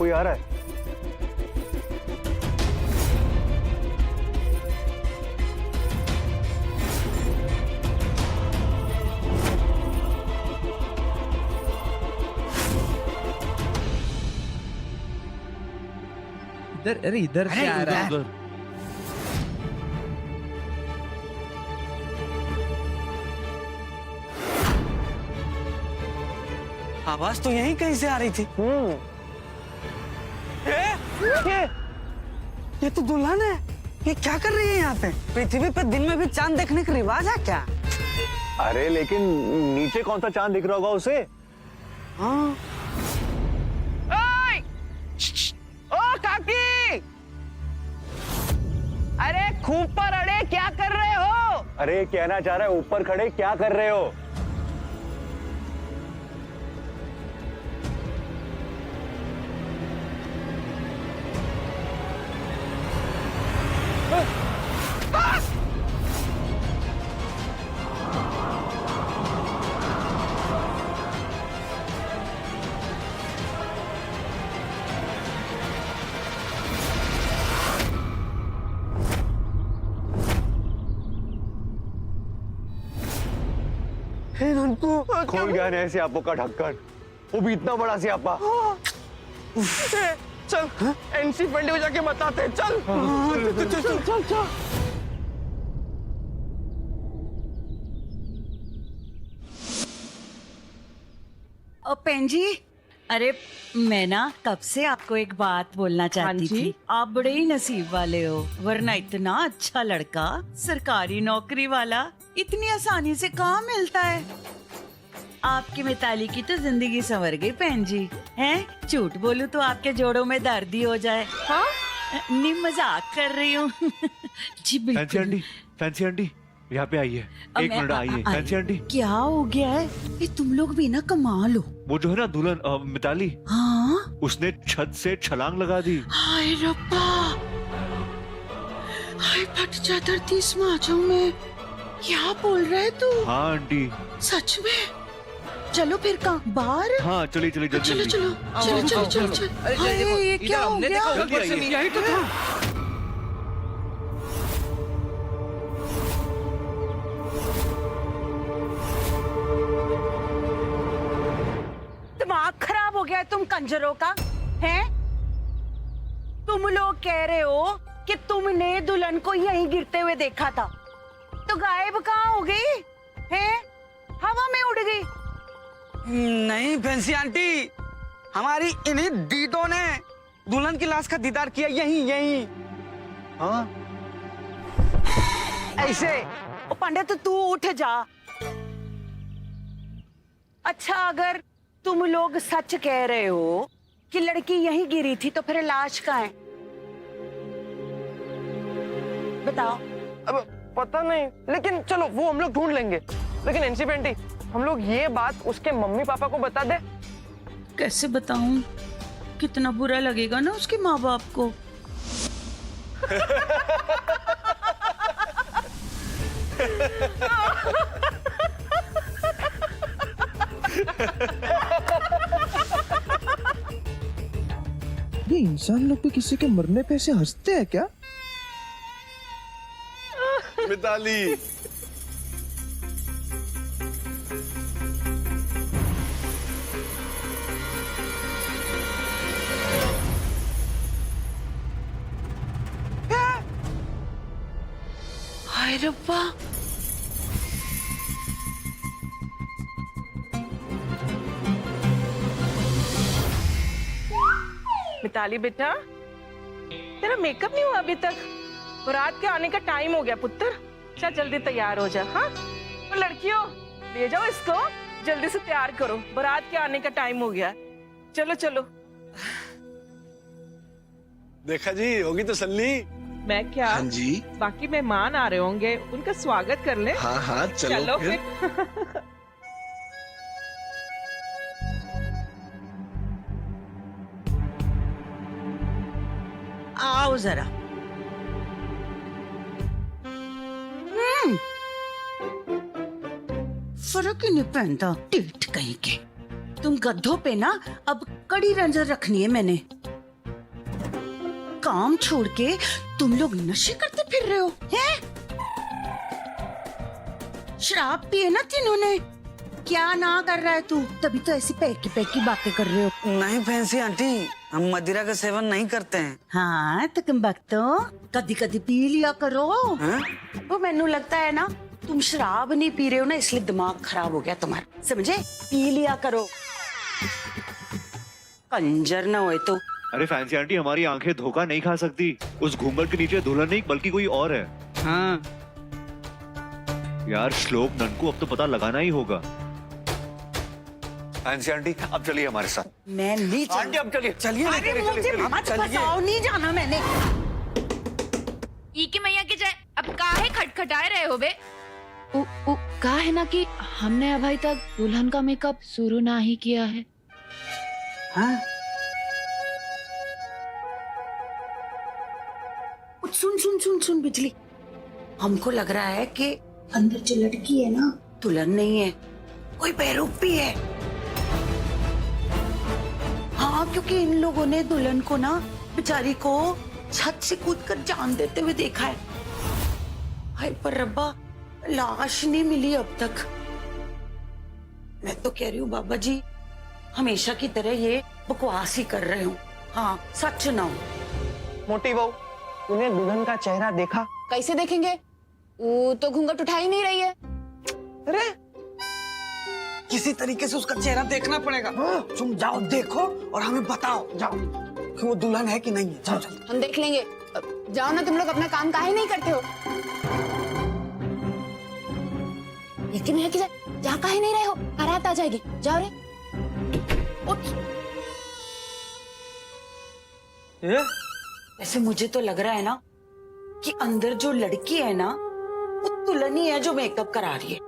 कोई आ रहा है। इधर, अरे इधर से आ रहा है। आवाज तो यहीं कहीं से आ रही थी। ये तो दुल्हन है। ये क्या कर रही है यहाँ पे? पृथ्वी पे दिन में भी चांद देखने का रिवाज है क्या? अरे लेकिन नीचे कौन सा चांद दिख रहा होगा उसे? हाँ। ओ काकी, अरे खूब पर अड़े क्या कर रहे हो? अरे कहना चाह रहा है ऊपर खड़े क्या कर रहे हो? खोल गया है स्यापो का ढक्कन, वो भी इतना बड़ा स्यापा। चल एनसी पेंटी को जाके बताते हैं। चल चल चल चल चल। पेन जी, अरे मैं ना कब से आपको एक बात बोलना चाहती थी। आप बड़े ही नसीब वाले हो, वरना इतना अच्छा लड़का सरकारी नौकरी वाला इतनी आसानी से कहाँ मिलता है। आपकी मिताली की तो जिंदगी संवर गई पेन जी। हैं? झूठ बोलूं तो आपके जोड़ों में दर्द ही हो जाए। हाँ? नहीं, मजाक कर रही हूँ। जी बिल्कुल। फैंसी आंटी यहाँ पे आइए, एक मिनट आइए। फैंसी आंटी क्या हो गया है? ये तुम लोग भी ना कमाल हो। वो जो है ना दुल्हन मिताली, हाँ? उसने छत से छलांग लगा दी। हाय रब्बा, हाय फट जा धरती इसमें आ जाऊं मैं। क्या बोल रहा है तू? हाँ आंटी, सच में? चलो फिर कहाँ? बाहर? हाँ चलिए चलिए जल्दी चलो चलो चलो चलो चलो चलो। हाय, ये क्या हो गया? यही तो था। दिमाग खराब हो गया है तुम कंजरों का, हैं? तुम लोग कह रहे हो कि तुमने दुल्हन को यहीं गिरते हुए देखा था, तो गायब कहाँ हो गई? हैं? हवा में उड़ गई? नहीं फैंसी आंटी, हमारी इन्हीं दीदों ने दुल्हन की लाश का दीदार किया यहीं यहीं। हाँ ऐसे? ओ पंडित तू उठ जा। अच्छा, अगर तुम लोग सच कह रहे हो कि लड़की यहीं गिरी थी, तो फिर लाश कहाँ है? बताओ। अब पता नहीं, लेकिन चलो वो हम लोग ढूंढ लेंगे। लेकिन एनसी पेंटी, हम लोग ये बात उसके मम्मी पापा को बता दे। कैसे बताऊं? कितना बुरा लगेगा ना उसके माँ बाप को। ये इंसान लोग भी किसी के मरने पे ऐसे हंसते हैं क्या? मिताली, हाय रब्बा, मिताली बेटा, तेरा मेकअप नहीं हुआ अभी तक? बारात के आने का टाइम हो गया पुत्र। चल जल्दी तैयार हो जा। हाँ तो लड़कियों, ले जाओ इसको, जल्दी से तैयार करो, बारात के आने का टाइम हो गया। चलो चलो। देखा जी, होगी तसल्ली। मैं क्या? हाँ जी। बाकी मेहमान आ रहे होंगे, उनका स्वागत कर ले। हाँ हाँ चलो फिर। आओ जरा। फर्क ही नहीं पड़ता, टिट कहीं के। तुम गद्धों पे ना अब कड़ी नजर रखनी है मैंने। काम छोड़ के तुम लोग नशे करते फिर रहे हो हैं? शराब पिए ना तीनों ने। क्या ना कर रहा है तू? तभी तो ऐसी पैकी बातें कर रहे हो। नहीं फैंसी आंटी, हम मदिरा का सेवन नहीं करते हैं। हाँ तो तुम बख्तो कदी कदी पी लिया करो। हैं? वो मैनू लगता है ना तुम शराब नहीं पी रहे हो ना, इसलिए दिमाग खराब हो गया तुम्हारा, समझे? पी लिया करो, कंजर ना होए तो। अरे फैंसी आंटी, हमारी आंखें धोखा नहीं खा सकती। उस घूंघट के नीचे दुल्हन नहीं बल्कि कोई और है। हाँ यार श्लोक नन को अब तो पता लगाना ही होगा। फैंसी आंटी अब चलिए हमारे साथ। मैं नहीं आंटी अब चलिए। चलिए ना, अरे चलिए, मुझे चलिए, मत चलिए। बताओ, नहीं जाना मैंने। ई की मैया के जाए अब काहे खटखटाए रहे हो बे? कहा है ना कि हमने अभी तक दुल्हन का मेकअप शुरू ना ही किया है। हाँ? सुन सुन सुन सुन बिजली, हमको लग रहा है कि अंदर जो लड़की है ना दुल्हन नहीं है, कोई बेरूपी है। हाँ क्योंकि इन लोगों ने दुल्हन को ना बेचारी को छत से कूदकर जान देते हुए देखा है। हाय पर रब्बा, लाश नहीं मिली अब तक। मैं तो कह रही हूँ बाबा जी हमेशा की तरह ये बकवास ही कर रहे हो। हाँ सच ना हो। मोटी बहू, तूने दुल्हन का चेहरा देखा? कैसे देखेंगे? वो तो घूंघट उठा ही नहीं रही है। अरे किसी तरीके से उसका चेहरा देखना पड़ेगा। तुम जाओ देखो और हमें बताओ, जाओ कि वो दुल्हन है कि नहीं है। जाओ जाओ। हम देख लेंगे। जाओ ना, तुम लोग अपना काम काहे नहीं करते हो? ई की मैया के जाए जा काहे नहीं रहे हो? बारात आ जाएगी, जाओ रे। उठ। वैसे मुझे तो लग रहा है ना कि अंदर जो लड़की है ना वो दुल्हन ही है जो मेकअप करा रही है।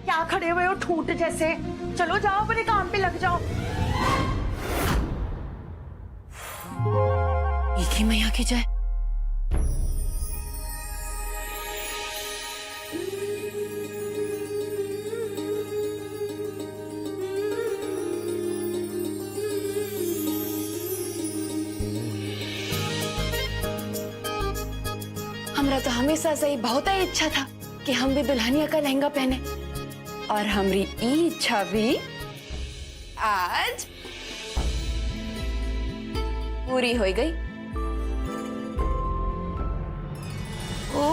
क्या खड़े हुए हो ठूठ जैसे? चलो जाओ अपने काम पे लग जाओ। ई की मैया के जाए। हमरा तो हमेशा से ही बहुत ही इच्छा था कि हम भी दुल्हनिया का लहंगा पहने, और हमारी ई इच्छा भी आज पूरी हो गई। ओ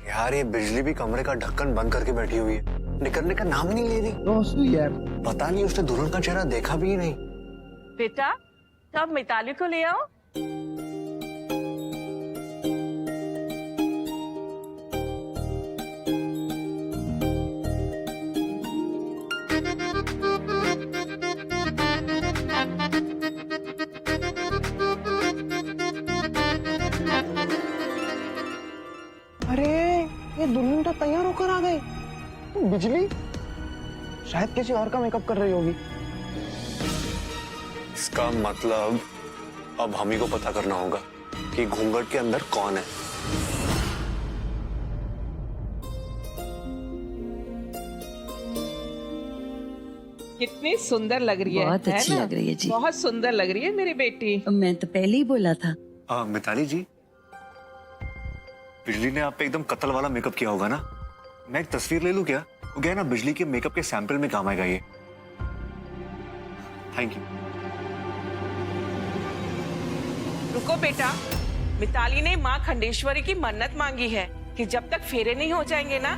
यार ये बिजली भी कमरे का ढक्कन बंद करके बैठी हुई है, निकलने का नाम नहीं ले रही। रोसू यार, पता नहीं उसने दुल्हन का चेहरा देखा भी नहीं। बेटा तब मिताली को ले आओ। अरे ये दुल्हन तो तैयार होकर आ गई। बिजली शायद किसी और का मेकअप कर रही होगी। इसका मतलब अब हम ही को पता करना होगा कि घूंघट के अंदर कौन है। कितनी सुंदर लग रही है। बहुत अच्छी ना? लग रही है जी। बहुत सुंदर लग रही है मेरी बेटी। मैं तो पहले ही बोला था। मिताली जी, बिजली ने आप पे एकदम कत्ल वाला मेकअप किया होगा ना? मैं एक तस्वीर ले लूं क्या? वो क्या है ना, बिजली के मेकअप के सैंपल में काम आएगा ये। Thank you. रुको बेटा, मिताली ने माँ खंडेश्वरी की मन्नत मांगी है कि जब तक फेरे नहीं हो जाएंगे ना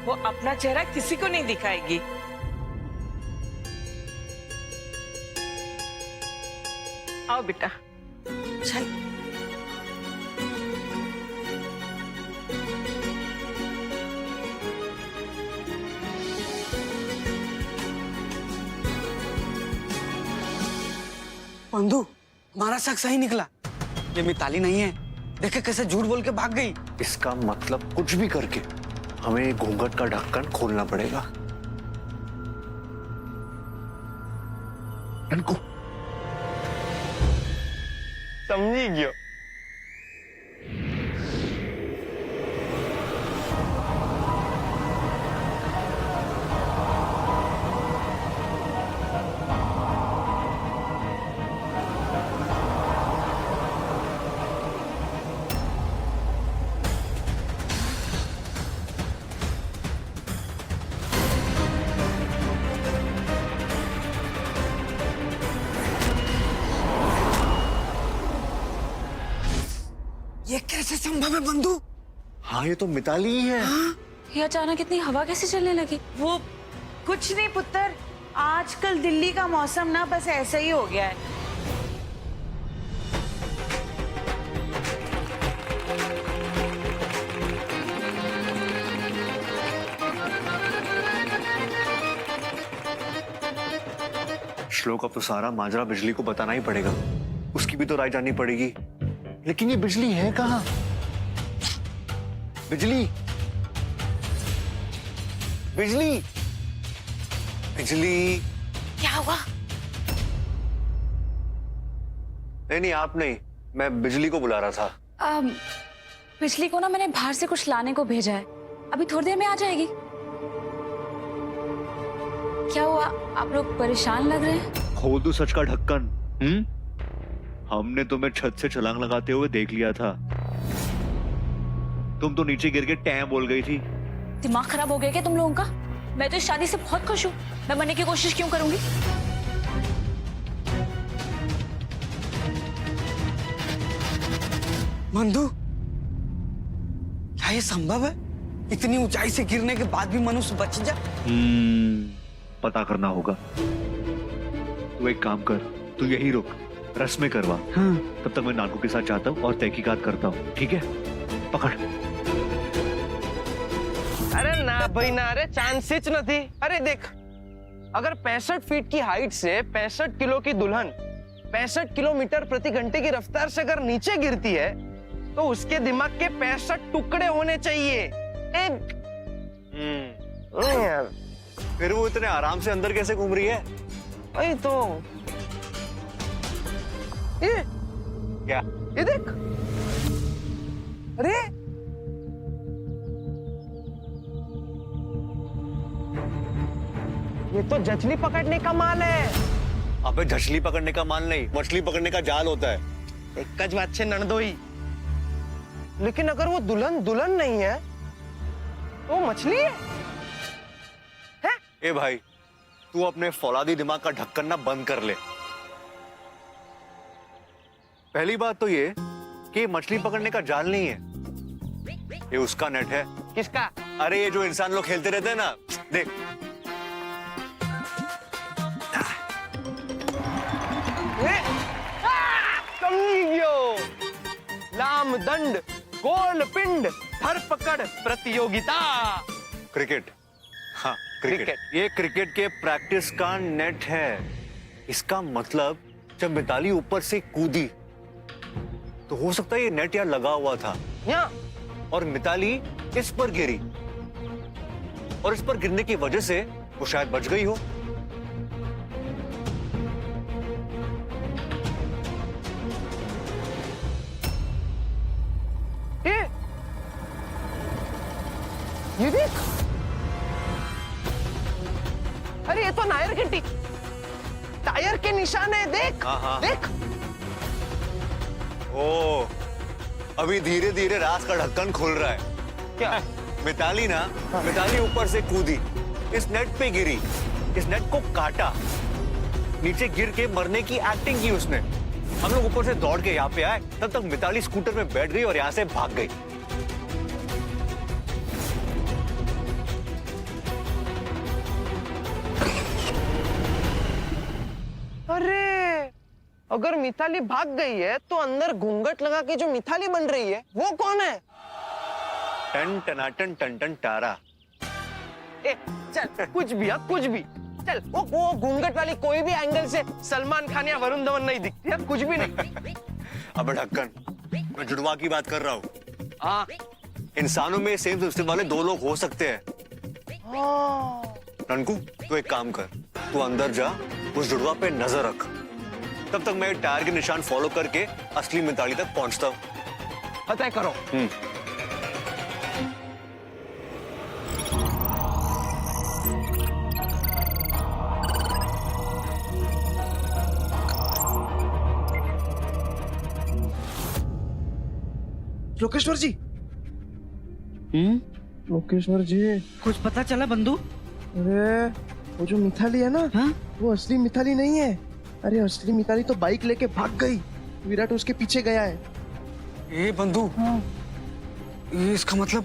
वो अपना चेहरा किसी को नहीं दिखाएगी। आओ बेटा। चल बंधु, हमारा शक सही निकला। ये मिताली नहीं है। देखे कैसे झूठ बोल के भाग गई। इसका मतलब कुछ भी करके हमें घूंघट का ढक्कन खोलना पड़ेगा। ननकू समझी गयो। ये कैसे संभव है बंधु? हाँ ये तो मिताली ही है। ये अचानक इतनी हवा कैसे चलने लगी? वो कुछ नहीं पुत्र, आजकल दिल्ली का मौसम ना बस ऐसा ही हो गया है। श्लोक अब तो सारा माजरा बिजली को बताना ही पड़ेगा, उसकी भी तो राय जाननी पड़ेगी। लेकिन ये बिजली है कहाँ? बिजली बिजली बिजली क्या हुआ? नहीं आप नहीं, मैं बिजली को बुला रहा था। बिजली को ना मैंने बाहर से कुछ लाने को भेजा है, अभी थोड़ी देर में आ जाएगी। क्या हुआ, आप लोग परेशान लग रहे हैं? खोल दो सच का ढक्कन। हमने तुम्हें छत से छलांग लगाते हुए देख लिया था, तुम तो नीचे गिर के टैं बोल गई थी। दिमाग खराब हो गया क्या तुम लोगों का? मैं तो इस शादी से बहुत खुश हूँ, मैं बनने की कोशिश क्यों करूंगी? बंधु, क्या ये संभव है? इतनी ऊंचाई से गिरने के बाद भी मनुष्य बच जा? पता करना होगा। तू एक काम कर, तू यही रुक, रस्में करवा। तब तक मैं नानकू के साथ जाता हूँ और तहकीकात करता हूँ, ठीक है? पकड़। अरे ना भाई ना, अरे चांसेस नहीं। अरे देख, अगर 65 फीट की हाइट से 65 किलो की दुल्हन 65 किलोमीटर प्रति घंटे की रफ्तार से अगर नीचे गिरती है तो उसके दिमाग के 65 टुकड़े होने चाहिए। यार, फिर वो इतने आराम से अंदर कैसे घूम रही है? वही तो। ये क्या? ये देख, अरे ये तो जचली पकड़ने का माल है। अबे झछली पकड़ने का माल नहीं, मछली पकड़ने का जाल होता है। एक कज बात छे ननदोई। लेकिन अगर वो दुल्हन दुल्हन नहीं है तो वो मछली है? ए भाई, तू अपने फौलादी दिमाग का ढक्कन ना बंद कर ले। पहली बात तो ये कि ये मछली पकड़ने का जाल नहीं है, ये उसका नेट है। किसका? अरे ये जो इंसान लोग खेलते रहते हैं ना, देख। लाम दंड गोल पिंड धरपकड़ प्रतियोगिता। क्रिकेट। हाँ क्रिकेट। ये क्रिकेट के प्रैक्टिस का नेट है। इसका मतलब जब मिताली ऊपर से कूदी तो हो सकता है ये नेट यहाँ लगा हुआ था यहाँ, और मिताली इस पर गिरी और इस पर गिरने की वजह से वो शायद बच गई हो। ये देख, अरे ये तो नायर के टायर के निशान है। देख हाँ। देख। ओ, अभी धीरे धीरे राज का ढक्कन खुल रहा है। क्या? मिताली ना, मिताली ऊपर से कूदी, इस नेट पे गिरी, इस नेट को काटा, नीचे गिर के मरने की एक्टिंग की उसने। हम लोग ऊपर से दौड़ के यहाँ पे आए, तब तक मिताली स्कूटर में बैठ गई और यहाँ से भाग गई। अरे अगर मिताली भाग गई है तो अंदर घूंघट लगा के जो मिताली बन रही है वो कौन है? टन टनाटन टन टन टारा। ए, चल कुछ भी, कुछ भी चल। वो घूंघट वाली कोई भी एंगल से सलमान खान या वरुण धवन नहीं दिखती है, कुछ भी नहीं। अब ढक्कन, मैं जुड़वा की बात कर रहा हूँ। हाँ, इंसानों में सेम सिस्टम वाले दो लोग हो सकते हैं। हाँ। ननकू, तू एक काम कर, तू अंदर जा उस जुड़वा पे नजर रख। तब तक मैं टायर के निशान फॉलो करके असली मिताली तक पहुंचता हूं। पता करो। लोकेश्वर जी। लोकेश्वर जी, कुछ पता चला बंधु? अरे वो जो मिताली है ना, हाँ? वो असली मिताली नहीं है। अरे असली मिताली तो बाइक लेके भाग गई। विराट उसके पीछे गया है। ए बंधु, ये इसका मतलब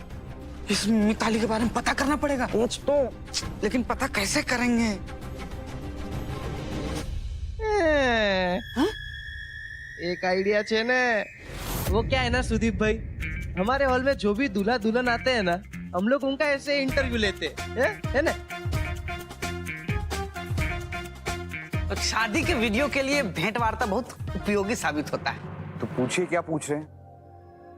इस मिताली के बारे में पता करना पड़ेगा कुछ तो, लेकिन पता कैसे करेंगे? हाँ? एक आइडिया छे ने। वो क्या है ना सुदीप भाई, हमारे हॉल में जो भी दूल्हा दुल्हन आते हैं ना, हम लोग उनका ऐसे इंटरव्यू लेते हैं, है ना? तो शादी के वीडियो के लिए भेंट वार्ता बहुत उपयोगी साबित होता है। तो पूछिए क्या पूछ रहे हैं?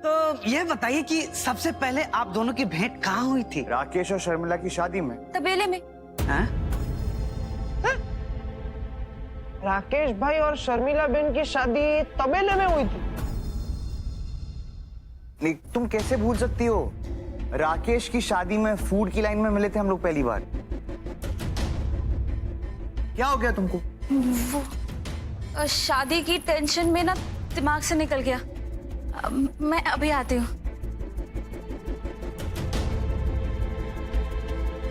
तो ये बताइए कि सबसे पहले आप दोनों की भेंट कहाँ हुई थी? राकेश और शर्मिला की शादी में। तबेले में। हाँ? राकेश भाई और शर्मिला बहन की शादी तबेले में हुई थी। नहीं, तुम कैसे भूल सकती हो? राकेश की शादी में फूड की लाइन में मिले थे हम लोग पहली बार। क्या हो गया तुमको? वो शादी की टेंशन में ना दिमाग से निकल गया। मैं अभी आती हूँ।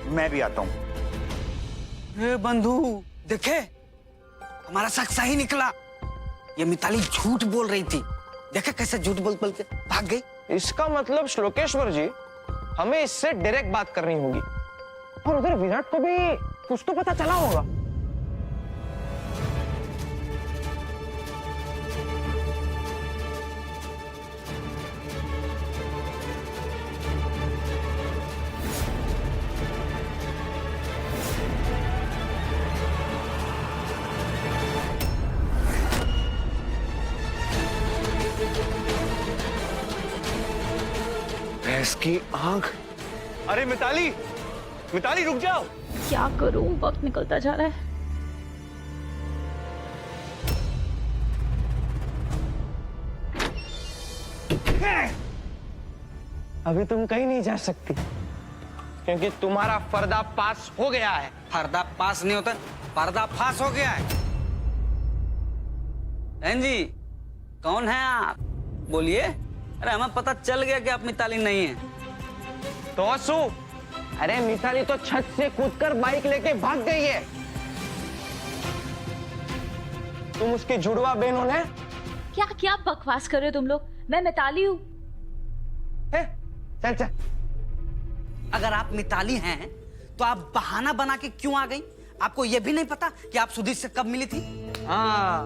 मैं भी आता हूँ। ए बंधु, देखे हमारा शक सही निकला। ये मिताली झूठ बोल रही थी। देखे कैसे झूठ बोल बोल के भाग गई। इसका मतलब श्लोकेश्वर जी, हमें इससे डायरेक्ट बात करनी होगी। और उधर विराट को भी कुछ तो पता चला होगा। भैंस की आंख। अरे मिताली, मिताली रुक जाओ। क्या करूं, वक्त निकलता जा रहा है। अभी तुम कहीं नहीं जा सकती, क्योंकि तुम्हारा पर्दा पास हो गया है। पर्दा पास नहीं होता, पर्दा फास हो गया है। बहन जी, कौन है आप? बोलिए। अरे हमें पता चल गया कि आप मिताली नहीं है। तो असू, अरे मिताली तो छत से कूदकर बाइक लेके भाग गई है। तुम उसकी जुड़वा बहन हो ना? क्या क्या बकवास कर रहे हो तुम लोग? मैं मिताली हूँ। चल चल। अगर आप मिताली हैं तो आप बहाना बना के क्यों आ गई? आपको यह भी नहीं पता कि आप सुधीर से कब मिली थी? हाँ,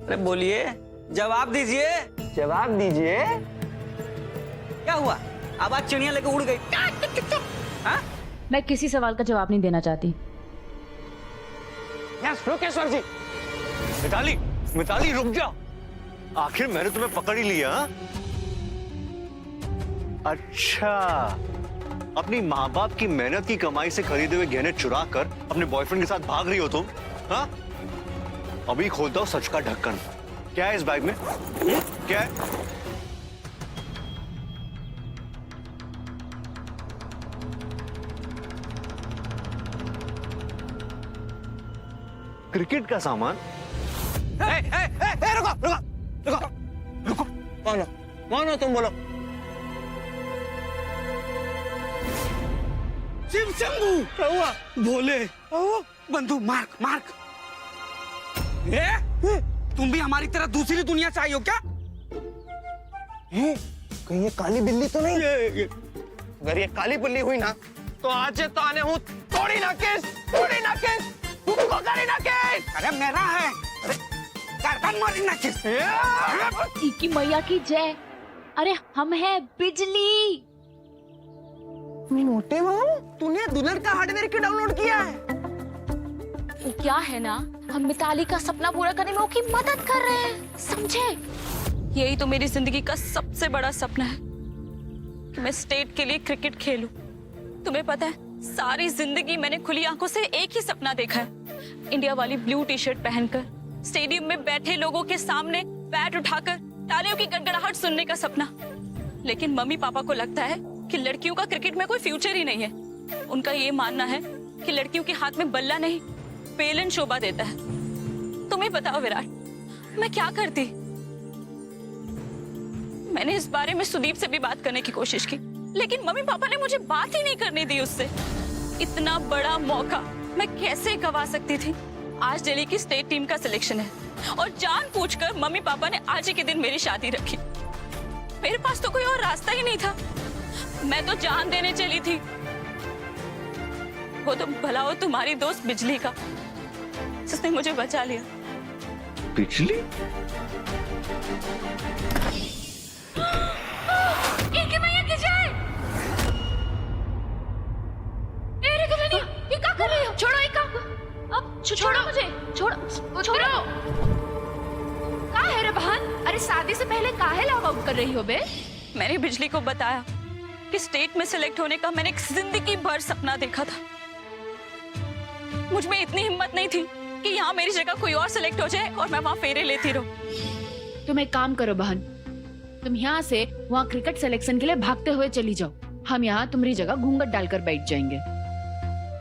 अरे बोलिए, जवाब दीजिए। जवाब दीजिए। क्या हुआ? आवाज चिड़िया लेके उड़ गई। हाँ? मैं किसी सवाल का जवाब नहीं देना चाहती। यस, लोकेश्वर जी। मिताली, मिताली रुक जाओ। आखिर मैंने तुम्हें पकड़ ही लिया। हाँ? अच्छा, अपनी माँ बाप की मेहनत की कमाई से खरीदे हुए गहने चुरा कर अपने बॉयफ्रेंड के साथ भाग रही हो तुम? हाँ? अभी खोलता हूँ सच का ढक्कन। क्या है इस बैग में? क्या है? क्रिकेट का सामान। रुको रुको रुको रुको। कौन हो तुम? बोलो। शिव शंभू। क्या हुआ? भोले। बंधु, मार्क मार्क। तुम भी हमारी तरह दूसरी दुनिया से आई हो क्या? कहीं ये काली बिल्ली तो नहीं? अगर ये काली बिल्ली हुई ना, तो आज से तो आने हूँ तोड़ी ना केस, तोड़ी ना केस, तुमको करी ना केस। अरे मेरा है। अरे गर्दन मारी ना किस? की मैया की जय। अरे हम हैं बिजली। मोटे बाबू, तूने दुल्हन का हार्डवेयर क्यों डाउनलोड किया है? क्या है ना, हम मिताली का सपना पूरा करने में उसकी मदद कर रहे हैं, समझे? यही तो मेरी जिंदगी का सबसे बड़ा सपना है कि मैं स्टेट के लिए क्रिकेट खेलूं। तुम्हें पता है, सारी जिंदगी मैंने खुली आंखों से एक ही सपना देखा है, इंडिया वाली ब्लू टी शर्ट पहनकर स्टेडियम में बैठे लोगों के सामने बैट उठाकर तालियों की गड़गड़ाहट सुनने का सपना। लेकिन मम्मी पापा को लगता है कि लड़कियों का क्रिकेट में कोई फ्यूचर ही नहीं है। उनका ये मानना है कि लड़कियों के हाथ में बल्ला नहीं, बेलन शोभा देता है। तुम्हें बताओ विराट, मैं क्या करती? मैंने इस बारे में सुदीप से भी बात करने की कोशिश की, लेकिन मम्मी पापा ने मुझे बात ही नहीं करने दी उससे। इतना बड़ा मौका मैं कैसे गवा सकती थी? आज दिल्ली की स्टेट टीम का सिलेक्शन है और जानबूझकर मम्मी पापा ने आज ही के दिन मेरी शादी रखी। मेरे पास तो कोई और रास्ता ही नहीं था। मैं तो जान देने चली थी। वो तो भला हो तुम्हारी दोस्त बिजली का, जिसने मुझे बचा लिया। बिजली? इनकी मैया की जय। अरे दुल्हनिया, ये क्या कर रही हो? छोड़ो ये काम। अब छोड़ो मुझे, छोड़ो। है रे बहन, अरे शादी से पहले काहे लव आउट कर रही हो बे? मैंने बिजली को बताया कि स्टेट में सिलेक्ट होने का मैंने एक जिंदगी भर सपना देखा था। मुझ में इतनी हिम्मत नहीं थी कि यहाँ मेरी जगह कोई और सिलेक्ट हो जाए और मैं वहाँ फेरे लेती रहूं। तुम एक काम करो बहन, तुम यहाँ से वहाँ क्रिकेट सिलेक्शन के लिए भागते हुए चली जाओ। हम यहाँ तुम्हारी जगह घूंघट डालकर बैठ जाएंगे।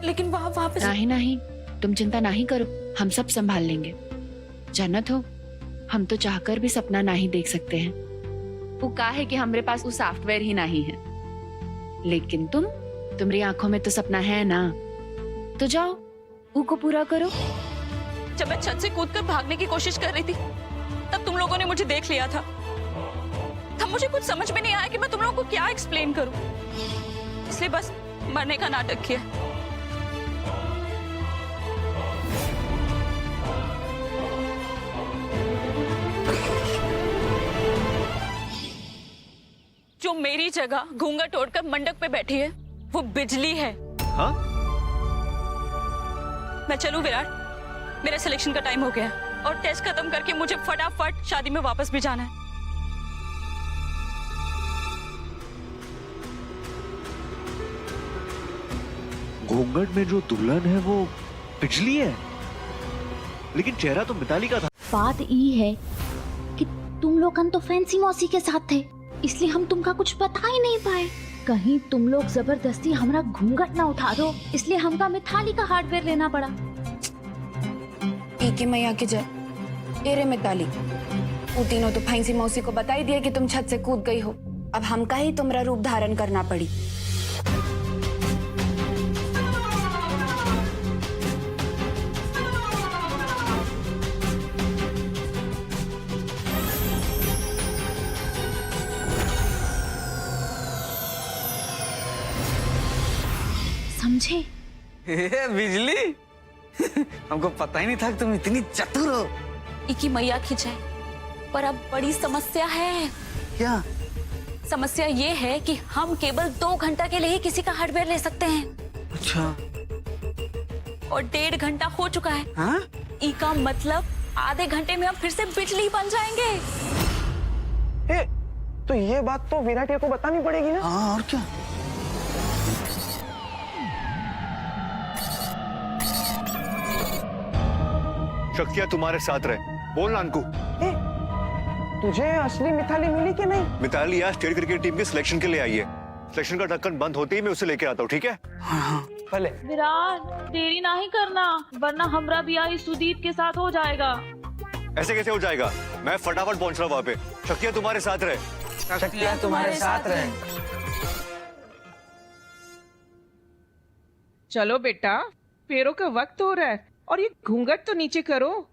लेकिन वहाँ पे नहीं, तुम चिंता नहीं करो, हम सब संभाल लेंगे। जन्नत हो, हम तो चाहकर भी सपना नहीं देख सकते हैं। वो का है कि हमारे पास वो सॉफ्टवेयर ही नहीं है। लेकिन तुम्हारी आंखों में तो सपना है ना, तो जाओ वो को पूरा करो। जब मैं छत से कूदकर भागने की कोशिश कर रही थी, तब तुम लोगों ने मुझे देख लिया था। तब मुझे कुछ समझ में नहीं आया कि मैं तुम लोगों को क्या एक्सप्लेन करूं। इसलिए बस मरने का नाटक किया। जो मेरी जगह घूंघट ओढ़कर मंडप पे बैठी है, वो बिजली है। हाँ? मैं चलूं विराट, मेरा सिलेक्शन का टाइम हो गया और टेस्ट खत्म करके मुझे फटाफट शादी में वापस भी जाना है। घूंघट में जो दुल्हन है वो बिजली है, लेकिन चेहरा तो मिताली का था। बात ई है कि तुम लोग तो फैंसी मौसी के साथ थे, इसलिए हम तुमका कुछ बता ही नहीं पाए। कहीं तुम लोग जबरदस्ती हमारा घूंघट ना उठा दो, इसलिए हमका मिताली का हार्डवेयर लेना पड़ा। की मैया की जय। एरे मिताली, वो तीनों तो फैंसी मौसी को बता ही दिया कि तुम छत से कूद गई हो। अब हमका ही तुम्हारा रूप धारण करना पड़ी। समझे? बिजली हमको पता ही नहीं था कि तुम इतनी चतुर हो। इकी मैया की जय। पर अब बड़ी समस्या है। क्या समस्या ये है कि हम केवल 2 घंटा के लिए ही किसी का हार्डवेयर ले सकते हैं। अच्छा, और 1.5 घंटा हो चुका है। हाँ? इका मतलब आधे घंटे में हम फिर से बिजली बन जाएंगे। ए, तो ये बात तो विराट को बतानी पड़ेगी ना। हाँ, और क्या। शक्तियां तुम्हारे साथ रहे। बोल नानकू, तुझे असली मिताली मिली कि नहीं? मिताली आज स्टेट क्रिकेट टीम के सिलेक्शन के लिए आई है। सिलेक्शन का ढक्कन बंद होते ही मैं उसे लेके आता हूँ, ठीक है? भले। विराट, देरी नहीं करना, वरना हमरा ब्याह सुदीप के साथ हो जाएगा। ऐसे कैसे हो जाएगा? मैं फटाफट पहुंच रहा हूँ वहाँ पे। शक्तियां तुम्हारे साथ रहे। शक्तियां तुम्हारे साथ रहे। चलो बेटा, फेरों का वक्त हो रहा है और ये घूंघट तो नीचे करो।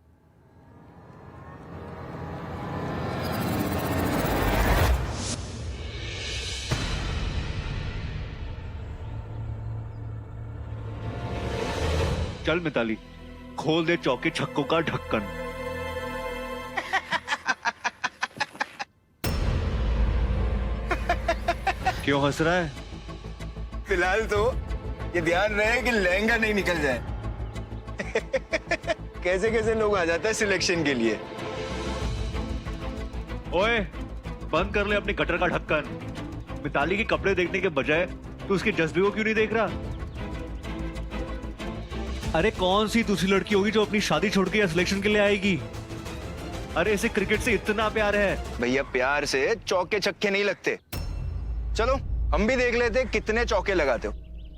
चल मिताली, खोल दे चौके छक्कों का ढक्कन। क्यों हंस रहा है? फिलहाल तो ये ध्यान रहे कि लहंगा नहीं निकल जाए। कैसे कैसे लोग आ जाते हैं सिलेक्शन के लिए। ओए, बंद कर ले अपने गटर का ढक्कन। मिताली के कपड़े देखने के बजाय तू उसके जज्बे को क्यों नहीं देख रहा? अरे कौन सी दूसरी लड़की होगी जो अपनी शादी छोड़ के सिलेक्शन के लिए आएगी? अरे इसे क्रिकेट से इतना प्यार है। भैया प्यार से चौके छक्के नहीं लगते। चलो हम भी देख लेते कितने चौके लगाते हो।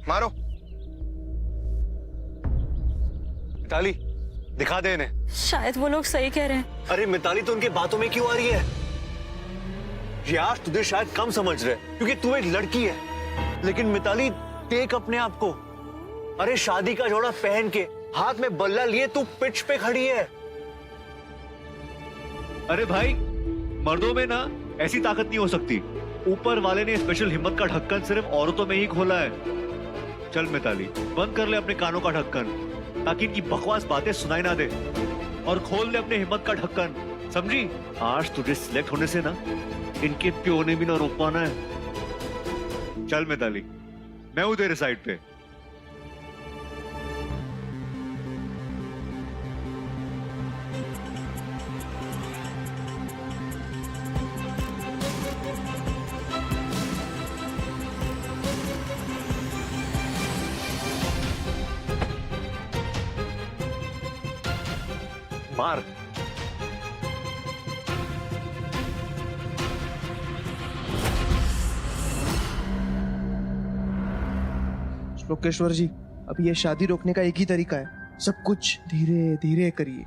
मारो। मिताली दिखा दे इन्हें। शायद वो लोग सही कह रहे हैं। अरे मिताली तो उनके बातों में क्यों आ रही है? यार तुझे शायद कम समझ रहे क्योंकि तू एक लड़की है, लेकिन मिताली देख अपने आप को। अरे शादी का जोड़ा पहन के हाथ में बल्ला लिए तू पिच पे खड़ी है। अरे भाई मर्दों में ना ऐसी ताकत नहीं हो सकती। ऊपर वाले ने स्पेशल हिम्मत का ढक्कन सिर्फ औरतों में ही खोला है। चल मिताली बंद कर ले अपने कानों का ढक्कन ताकि इनकी बकवास बातें सुनाई ना दे, और खोल ले अपने हिम्मत का ढक्कन, समझी? आज तुझे सिलेक्ट होने से ना इनके प्यो ने भी ना रोक पाना है। चल मिताली मैं हूं तेरे साइड पे। मार। श्लोकेश्वर जी, अब ये शादी रोकने का एक ही तरीका है, सब कुछ धीरे धीरे करिए।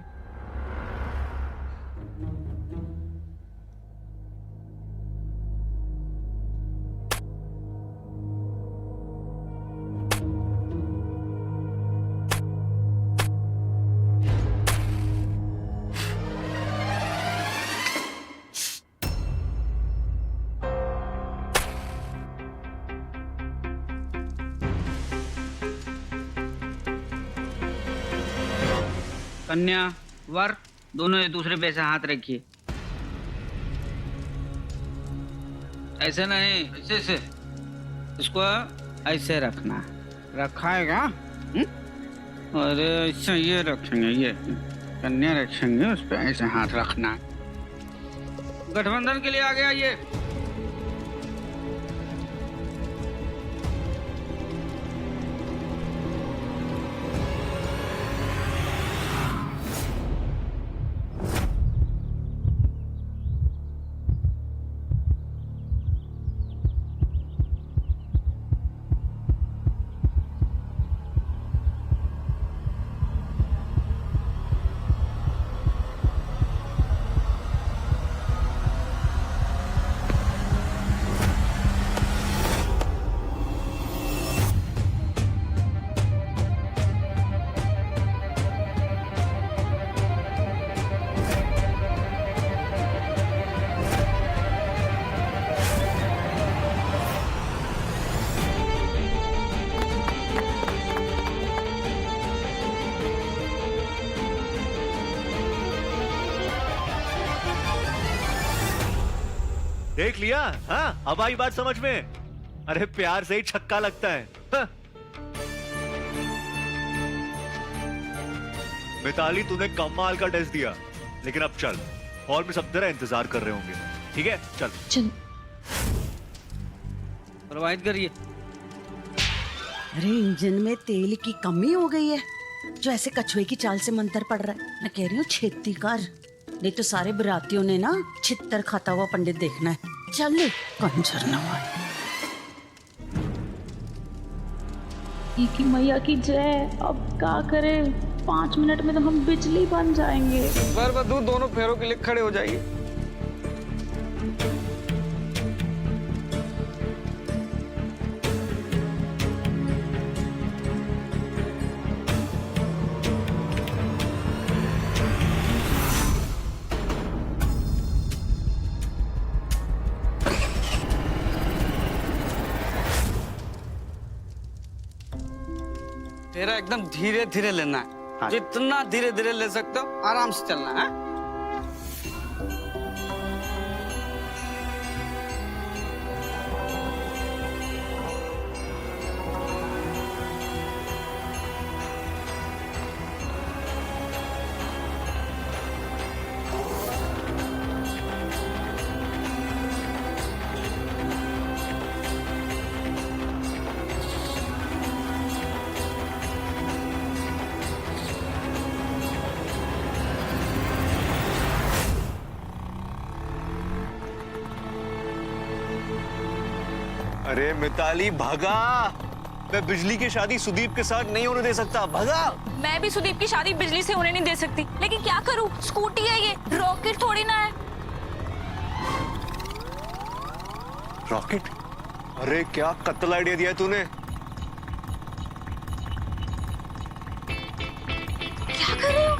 कन्या वर दोनों एक दूसरे पे ऐसे हाथ रखिए। ऐसे नहीं, ऐसे से इसको ऐसे रखना। रखा है क्या? अरे ऐसे ये रखेंगे, ये कन्या रखेंगे, उस पे ऐसे हाथ रखना। गठबंधन के लिए आ गया ये। देख लिया? हाँ अब आई बात समझ में। अरे प्यार से ही छक्का लगता है। हाँ। मिताली तूने कमाल का टेस्ट दिया, लेकिन अब चल, हॉल में सब तेरा इंतजार कर रहे होंगे। ठीक है चल चल। प्रोवाइड करिए। अरे इंजन में तेल की कमी हो गई है, जो ऐसे कछुए की चाल से मंतर पड़ रहा है। मैं कह रही हूँ छेती कर, नहीं तो सारे बरातियों ने ना छित्तर खाता हुआ पंडित देखना है। चल कंजर नवाई। की मैया की जय। अब क्या करें, 5 मिनट में तो हम बिजली बन जाएंगे। वर वधू दोनों फेरों के लिए खड़े हो जाइए। फेरा एकदम धीरे धीरे लेना है। जितना धीरे धीरे ले सकते हो आराम से चलना है। अरे मिताली भागा, मैं बिजली की शादी सुदीप के साथ नहीं होने दे सकता, भागा। मैं भी सुदीप की शादी बिजली से होने नहीं दे सकती, लेकिन क्या करूं? स्कूटी है ये, रॉकेट थोड़ी ना है। रॉकेट? अरे क्या कत्ल आइडिया दिया तूने। क्या कर रहे हो?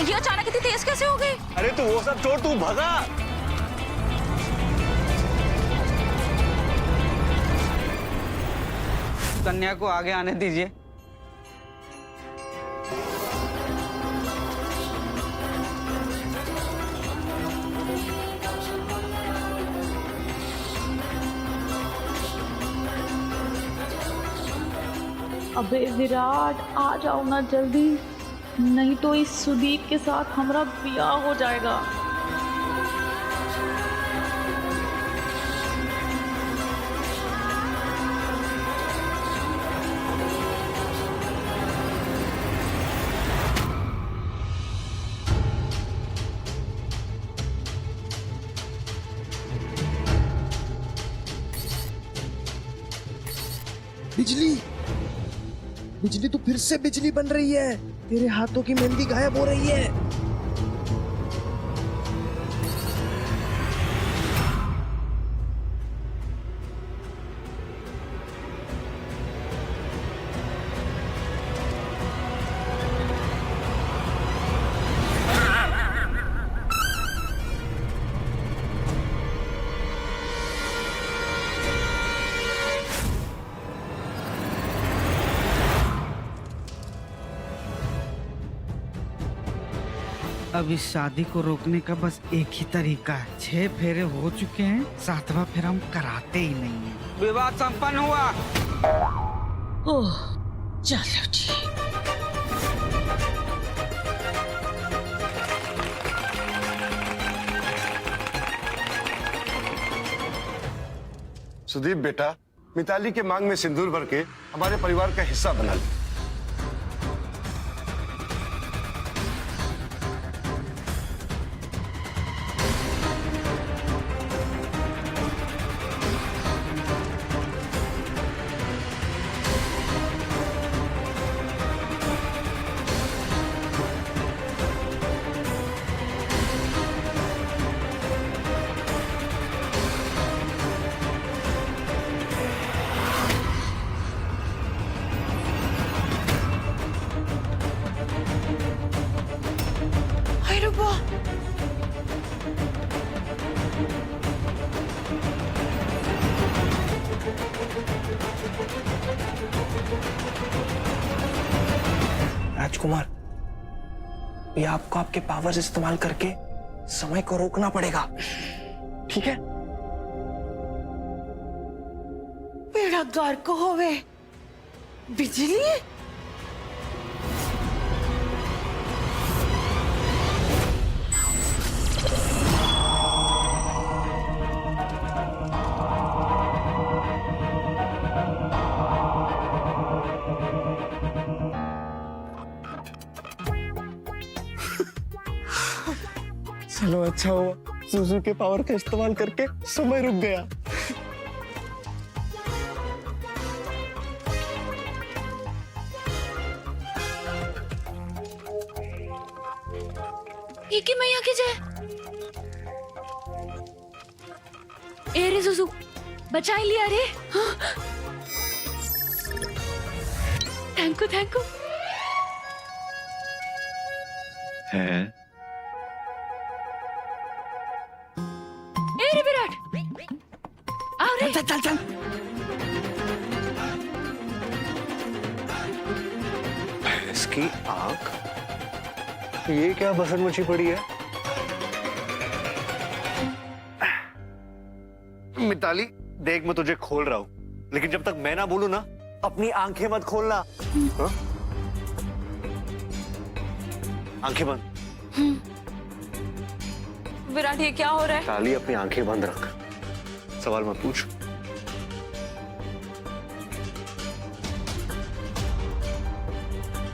ये अचानक इतनी तेज कैसे हो गई? अरे तू वो सब छोड़, तू भागा। कन्या को आगे आने दीजिए। अबे विराट, आ जाओ ना जल्दी, नहीं तो इस सुदीप के साथ हमारा ब्याह हो जाएगा। बिजली, बिजली तो फिर से बिजली बन रही है। तेरे हाथों की मेहंदी गायब हो रही है। अब इस शादी को रोकने का बस एक ही तरीका है। 6 फेरे हो चुके हैं, 7वां फेरा हम कराते ही नहीं है। विवाह संपन्न हुआ। ओह, चलो जी। सुदीप बेटा, मिताली के मांग में सिंदूर भर के हमारे परिवार का हिस्सा बना ले। राजकुमार, ये आपको आपके पावर्स इस्तेमाल करके समय को रोकना पड़ेगा, ठीक है? बेड़ा गर्क होवे बिजली। चलो अच्छा हुआ सुजू के पावर का इस्तेमाल करके समय रुक गया। की मैया की जय। ए रे सुजू, बचा ही लिया रे। Thank you, thank you. है ए रे विराट, आओ रे। चल चल चल। इसकी आंख, ये क्या बसन मची पड़ी है? मिताली देख, मैं तुझे खोल रहा हूं, लेकिन जब तक मैं ना बोलूं ना, अपनी आंखें मत खोलना। हाँ? आंखें बंद। विराट, ये क्या हो रहा है? ताली, अपनी आंखें बंद रख। सवाल मत पूछ।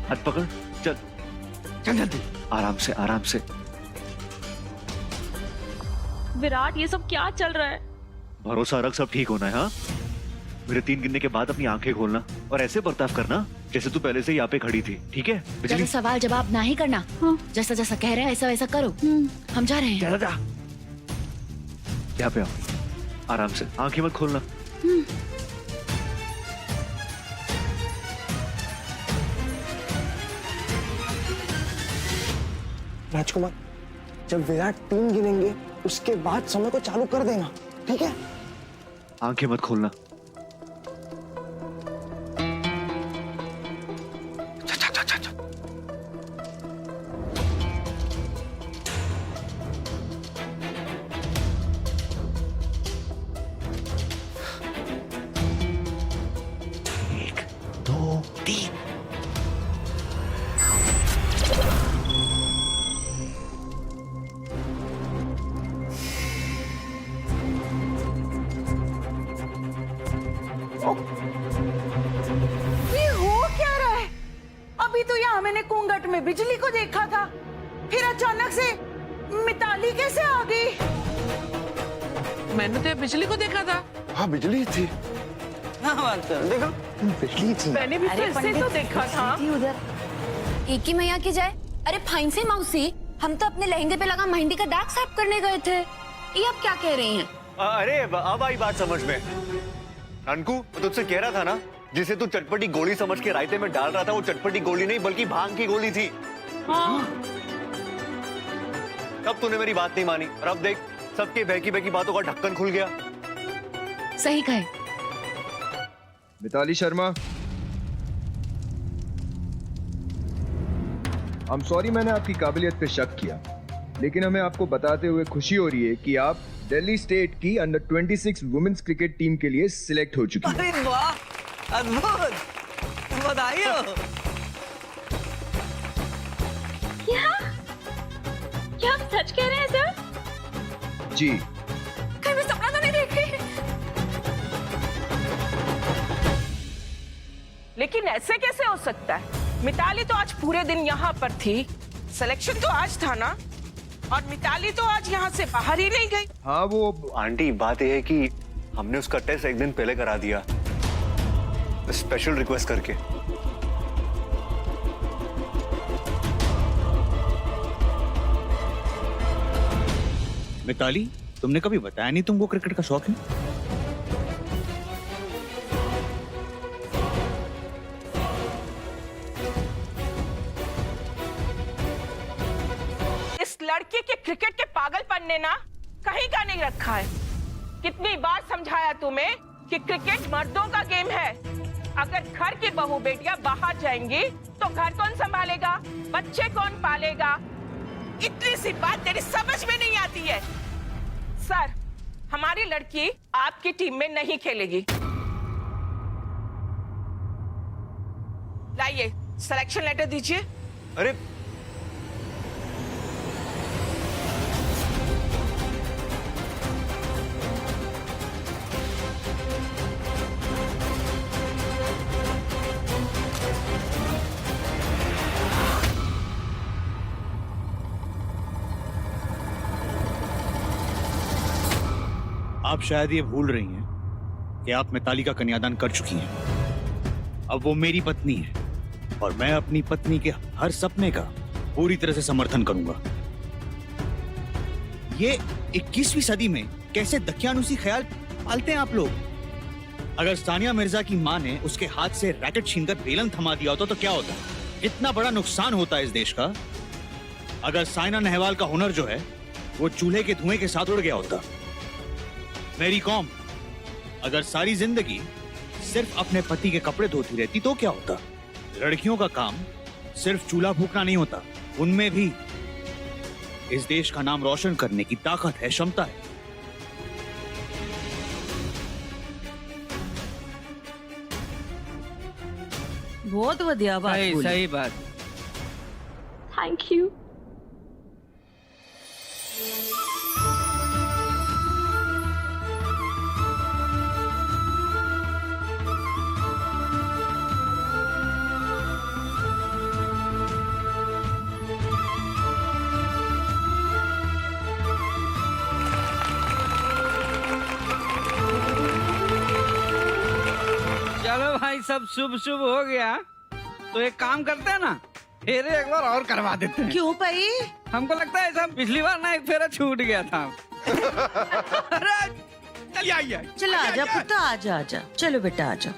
हाथ पकड़, चल चल जल्दी, आराम से आराम से। विराट, ये सब क्या चल रहा है? भरोसा रख, सब ठीक होना है। हाँ, मेरे 3 गिनने के बाद अपनी आंखें खोलना और ऐसे बर्ताव करना जैसे तू पहले से यहाँ पे खड़ी थी, ठीक है? ज्यादा सवाल जवाब ना ही करना। जैसा जैसा कह रहे हैं ऐसा वैसा करो। हम जा रहे हैं। जा जा, यहाँ पे आओ, आराम से, आंखें मत खोलना। राजकुमार, जब विराट 3 गिनेंगे उसके बाद समय को चालू कर देना, ठीक है? आंखें मत खोलना। ये हो क्या रहा है? अभी तो यहाँ मैंने कुंगट में बिजली को देखा था, फिर अचानक से मिताली कैसे आ गई? मैंने तो बिजली को देखा था। हाँ बिजली थी। देखो, बिजली थी। मैंने भी तो ऐसे तो देखा था। उधर एक ही मैया की जाए। अरे फाइंसी मौसी, हम तो अपने लहंगे पे लगा मेहंदी का दाग साफ करने गए थे। ये आप क्या कह रही हैं? अरे अब आई बात समझ में। ननकू, मैं तुझसे कह रहा था ना, जिसे तू चटपटी गोली समझ के रायते में डाल रहा था, वो चटपटी गोली नहीं बल्कि भांग की गोली थी। हाँ। तब तूने मेरी बात नहीं मानी और अब देख, सबकी बहकी बहकी बातों का ढक्कन खुल गया। सही कहे। मिताली शर्मा, I'm sorry मैंने आपकी काबिलियत पे शक किया, लेकिन हमें आपको बताते हुए खुशी हो रही है कि आप दिल्ली स्टेट की अंडर 26 वुमेन्स क्रिकेट टीम के लिए सिलेक्ट हो चुकी हैं। अरे वाह, अद्भुत, बधाई हो। क्या आप सच कह रहे हैं सर? जी। कहीं मैं सपना तो नहीं देख रही? लेकिन ऐसे कैसे हो सकता है? मिताली तो आज पूरे दिन यहाँ पर थी, सिलेक्शन तो आज था ना, और मिताली तो आज यहाँ से बाहर ही नहीं गई। हाँ वो आंटी, बात यह है कि हमने उसका टेस्ट एक दिन पहले करा दिया, स्पेशल रिक्वेस्ट करके। मिताली, तुमने कभी बताया नहीं तुमको क्रिकेट का शौक है? इस लड़के के क्रिकेट के पागलपन ने ना कहीं का नहीं रखा है। कितनी बार समझाया तुम्हें कि क्रिकेट मर्दों का गेम है। अगर घर की बहू बेटियां बाहर जाएंगी तो घर कौन संभालेगा, बच्चे कौन पालेगा? इतनी सी बात तेरी समझ में नहीं आती है। सर, हमारी लड़की आपकी टीम में नहीं खेलेगी। लाइए, सिलेक्शन लेटर दीजिए। अरे आप शायद ये भूल रही हैं कि आप मिताली का कन्यादान कर चुकी हैं। अब वो मेरी पत्नी है और मैं अपनी पत्नी के हर सपने का पूरी तरह से समर्थन करूंगा। ये 21वीं सदी में कैसे दकियानुसी ख्याल पालते हैं आप लोग? अगर सानिया मिर्जा की मां ने उसके हाथ से रैकेट छीनकर बेलन थमा दिया होता तो क्या होता? इतना बड़ा नुकसान होता है इस देश का। अगर साइना नेहवाल का हुनर जो है वो चूल्हे के धुएं के साथ उड़ गया होता। मेरी कौम अगर सारी जिंदगी सिर्फ अपने पति के कपड़े धोती रहती तो क्या होता? लड़कियों का काम सिर्फ चूल्हा फूकना नहीं होता, उनमें भी इस देश का नाम रोशन करने की ताकत है, क्षमता है। बहुत बढ़िया बात बोली। सही बात। Thank you. भाई सब शुभ शुभ हो गया तो एक काम करते हैं ना, फेरे एक बार और करवा देते हैं। क्यों भाई? हमको लगता है सब पिछली बार ना एक फेरा छूट गया था। अरे चलिए आइए। चलो आजा पुत्र, आजा आजा, चलो बेटा आजा।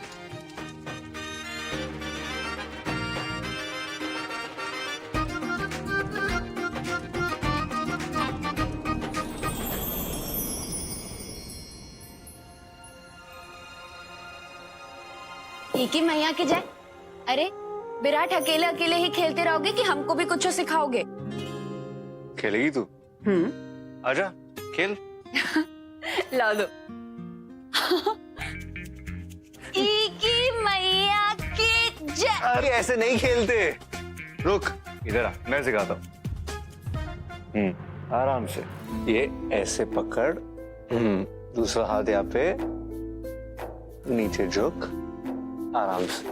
की मैया की जय। अरे विराट, अकेले अकेले ही खेलते रहोगे कि हमको भी कुछ सिखाओगे? खेलेगी तू? आजा खेल। ला दो। की मैया की जय। अरे ऐसे नहीं खेलते, रुक इधर आ, मैं सिखाता हूँ। आराम से, ये ऐसे पकड़, दूसरा हाथ यहाँ पे, नीचे झुक, आराम से।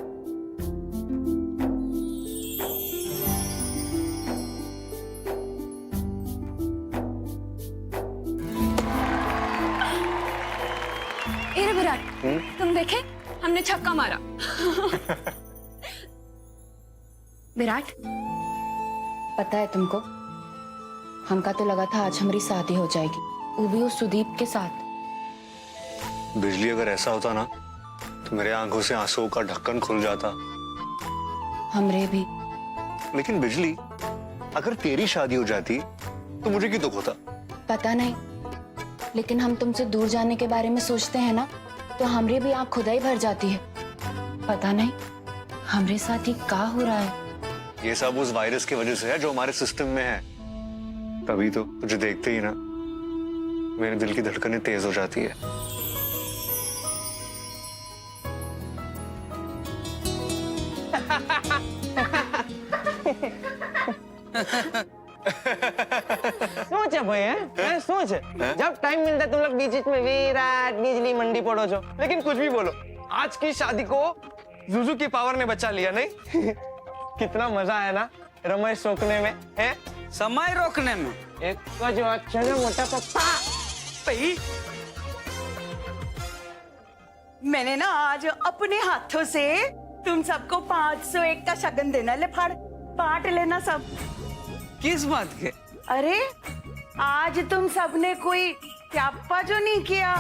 अरे विराट, तुम देखे हमने छक्का मारा। विराट, पता है तुमको, हमका तो लगा था आज हमारी शादी हो जाएगी, वो भी उस सुदीप के साथ। बिजली अगर ऐसा होता ना तो मेरे आंखों से आंसुओं का ढक्कन खुल जाता। हमरे भी। लेकिन बिजली, अगर तेरी शादी हो जाती तो मुझे क्यों दुख होता? पता नहीं, लेकिन हम तुमसे दूर जाने के बारे में सोचते हैं ना तो हमरे भी आंख खुदाई भर जाती है। पता नहीं हमरे साथ ही क्या हो रहा है। ये सब उस वायरस की वजह से है जो हमारे सिस्टम में है। तभी तो तुझे देखते ही ना मेरे दिल की धड़कनें तेज हो जाती है। सोच है भाई, है सोच है। जब टाइम मिलता है तुम लोग बीच में विराट बिजली मंडी पड़ो जो, लेकिन कुछ भी बोलो, आज की शादी को जुजू की पावर ने बचा लिया नहीं? कितना मजा आया ना रमेश रोकने में, है समय रोकने में। एक का जो अच्छा ना मोटा पप्पा भाई, मैंने ना आज अपने हाथों से तुम सबको 501 का शगन देना, ले फाड़ बांट लेना सब। किस बात के? अरे आज तुम सबने कोई त्याप्पा जो नहीं किया।